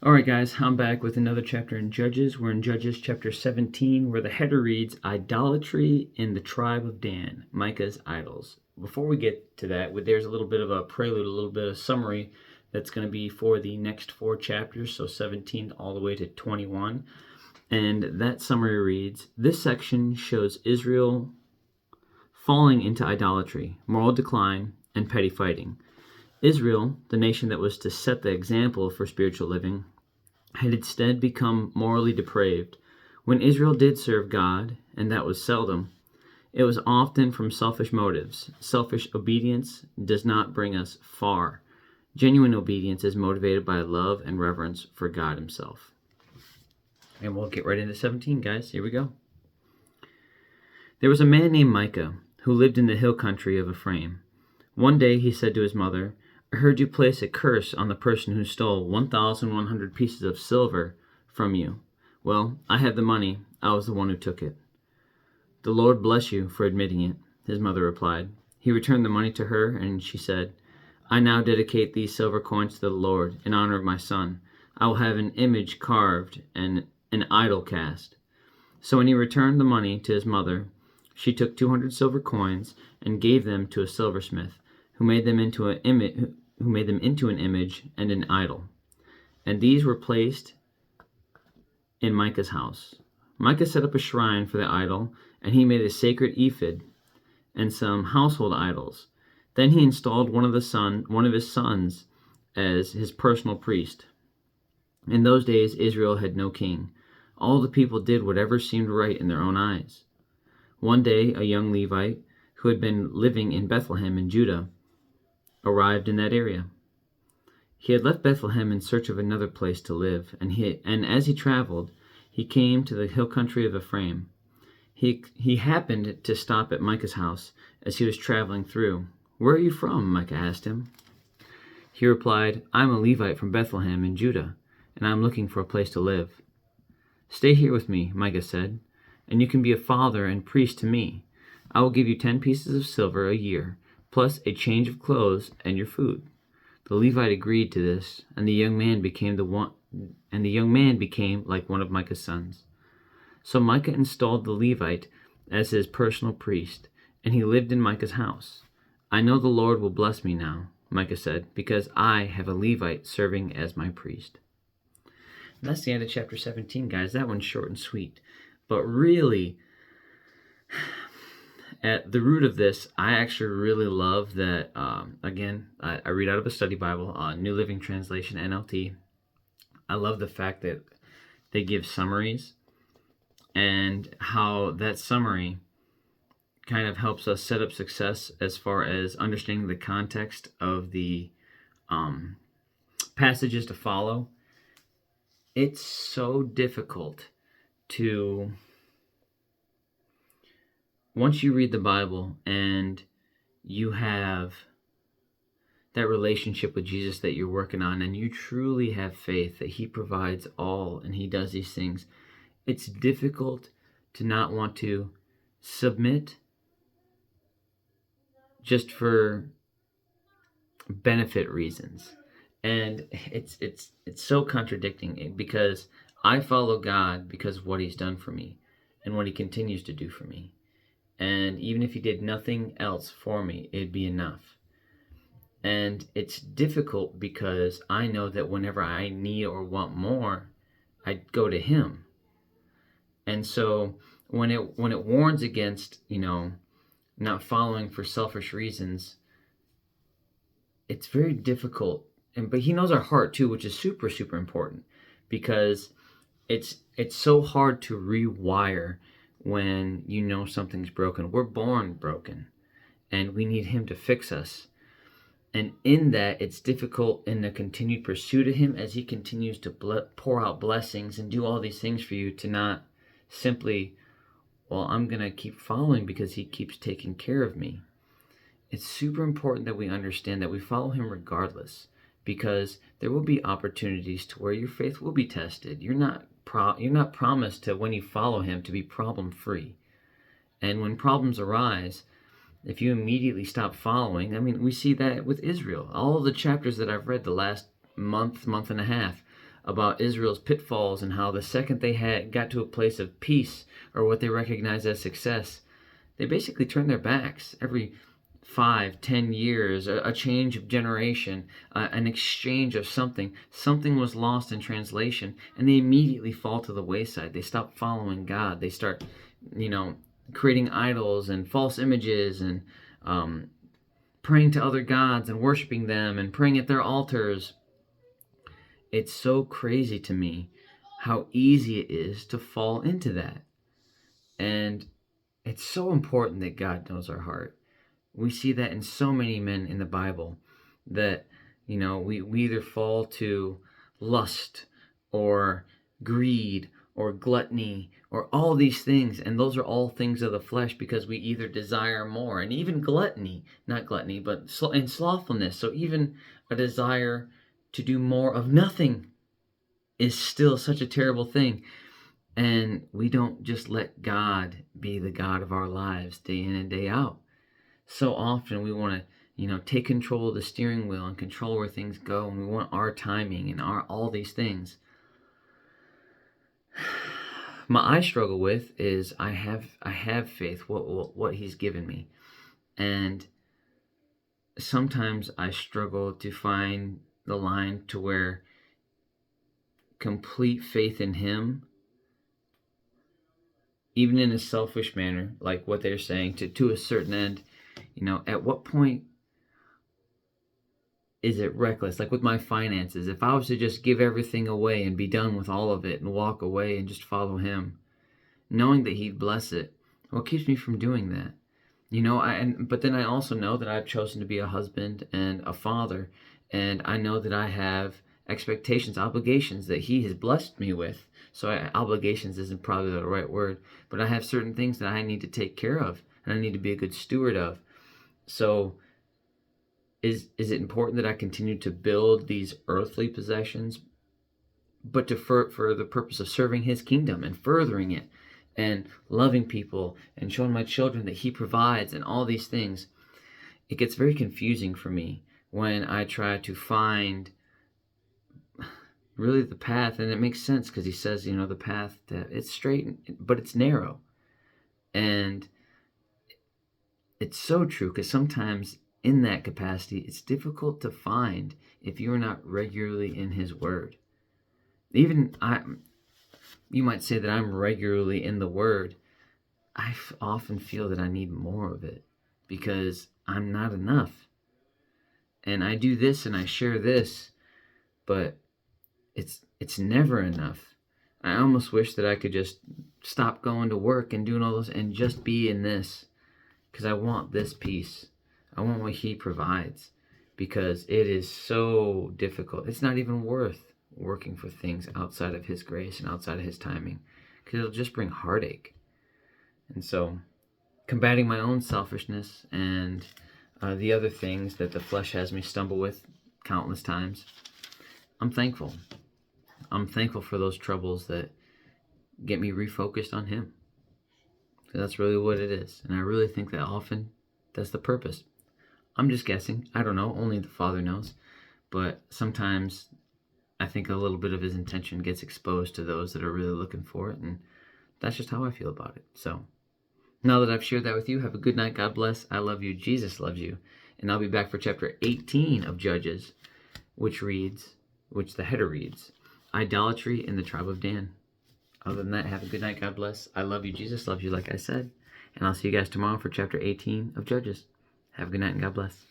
Alright guys, I'm back with another chapter in Judges. We're in Judges chapter 17, where the header reads, Idolatry in the Tribe of Dan, Micah's Idols. Before we get to that, there's a little bit of a prelude, a little bit of summary that's going to be for the next four chapters, so 17 all the way to 21. And that summary reads, this section shows Israel falling into idolatry, moral decline, and petty fighting. Israel, the nation that was to set the example for spiritual living, had instead become morally depraved. When Israel did serve God, and that was seldom, it was often from selfish motives. Selfish obedience does not bring us far. Genuine obedience is motivated by love and reverence for God Himself. And we'll get right into 17, guys. Here we go. There was a man named Micah who lived in the hill country of Ephraim. One day he said to his mother, I heard you place a curse on the person who stole 1,100 pieces of silver from you. Well, I have the money. I was the one who took it. The Lord bless you for admitting it, his mother replied. He returned the money to her, and she said, I now dedicate these silver coins to the Lord in honor of my son. I will have an image carved and an idol cast. So when he returned the money to his mother, she took 200 silver coins and gave them to a silversmith, who made them into an image and an idol. And these were placed in Micah's house. Micah set up a shrine for the idol, and he made a sacred ephod and some household idols. Then he installed one of his sons as his personal priest. In those days, Israel had no king. All the people did whatever seemed right in their own eyes. One day, a young Levite who had been living in Bethlehem in Judah arrived in that area. He had left Bethlehem in search of another place to live, and as he traveled, he came to the hill country of Ephraim. He happened to stop at Micah's house as he was traveling through. Where are you from? Micah asked him. He replied, I'm a Levite from Bethlehem in Judah, and I'm looking for a place to live. Stay here with me, Micah said, and you can be a father and priest to me. I will give you 10 pieces of silver a year, plus a change of clothes and your food. The Levite agreed to this, and the young man became like one of Micah's sons. So Micah installed the Levite as his personal priest, and he lived in Micah's house. I know the Lord will bless me now, Micah said, because I have a Levite serving as my priest. And that's the end of chapter 17, guys. That one's short and sweet. But really, at the root of this, I actually really love that, again, I read out of a study Bible, New Living Translation, NLT. I love the fact that they give summaries and how that summary kind of helps us set up success as far as understanding the context of the passages to follow. It's so difficult to, once you read the Bible and you have that relationship with Jesus that you're working on, and you truly have faith that He provides all and He does these things, it's difficult to not want to submit just for benefit reasons. And it's so contradicting, because I follow God because of what He's done for me and what He continues to do for me. And even if He did nothing else for me, it'd be enough. And it's difficult because I know that whenever I need or want more, I go to Him. And so when it warns against, not following for selfish reasons, it's very difficult. But He knows our heart too, which is super, super important, because it's so hard to rewire when something's broken. We're born broken, and we need Him to fix us. And in that, it's difficult in the continued pursuit of Him as He continues to pour out blessings and do all these things for you, to not simply, well, I'm going to keep following because He keeps taking care of me. It's super important that we understand that we follow Him regardless, because there will be opportunities to where your faith will be tested. You're not promised to, when you follow Him, to be problem-free. And when problems arise, if you immediately stop following, we see that with Israel. All of the chapters that I've read the last month and a half, about Israel's pitfalls and how the second they got to a place of peace or what they recognized as success, they basically turned their backs. Every 5-10 years, a change of generation, an exchange of something was lost in translation, and they immediately fall to the wayside. They stop following God. They start, creating idols and false images and praying to other gods and worshiping them and praying at their altars. It's so crazy to me how easy it is to fall into that. And it's so important that God knows our heart. We see that in so many men in the Bible that, we either fall to lust or greed or gluttony or all these things. And those are all things of the flesh because we either desire more. And even gluttony, not gluttony, but in slothfulness. So even a desire to do more of nothing is still such a terrible thing. And we don't just let God be the God of our lives day in and day out. So often we want to, take control of the steering wheel and control where things go, and we want our timing and all these things. I struggle with is I have faith, what He's given me, and sometimes I struggle to find the line to where complete faith in Him, even in a selfish manner, like what they're saying, to a certain end. At what point is it reckless? Like with my finances, if I was to just give everything away and be done with all of it and walk away and just follow Him, knowing that He'd bless it, what keeps me from doing that? But then I also know that I've chosen to be a husband and a father, and I know that I have expectations, obligations that He has blessed me with. So obligations isn't probably the right word, but I have certain things that I need to take care of and I need to be a good steward of. So is it important that I continue to build these earthly possessions, but for the purpose of serving His kingdom and furthering it and loving people and showing my children that He provides and all these things? It gets very confusing for me when I try to find really the path, and it makes sense because He says, the path, it's straight, but it's narrow. And it's so true, because sometimes in that capacity, it's difficult to find if you're not regularly in His Word. You might say that I'm regularly in the Word. I often feel that I need more of it because I'm not enough. And I do this and I share this, but it's never enough. I almost wish that I could just stop going to work and doing all those and just be in this, because I want this peace. I want what He provides, because it is so difficult. It's not even worth working for things outside of His grace and outside of His timing, because it'll just bring heartache. And so, combating my own selfishness and the other things that the flesh has me stumble with countless times, I'm thankful. I'm thankful for those troubles that get me refocused on Him. So that's really what it is. And I really think that often that's the purpose. I'm just guessing. I don't know. Only the Father knows. But sometimes I think a little bit of His intention gets exposed to those that are really looking for it. And that's just how I feel about it. So now that I've shared that with you, have a good night. God bless. I love you. Jesus loves you. And I'll be back for chapter 18 of Judges, which the header reads, Idolatry in the Tribe of Dan. Other than that, have a good night. God bless. I love you. Jesus loves you, like I said. And I'll see you guys tomorrow for chapter 18 of Judges. Have a good night and God bless.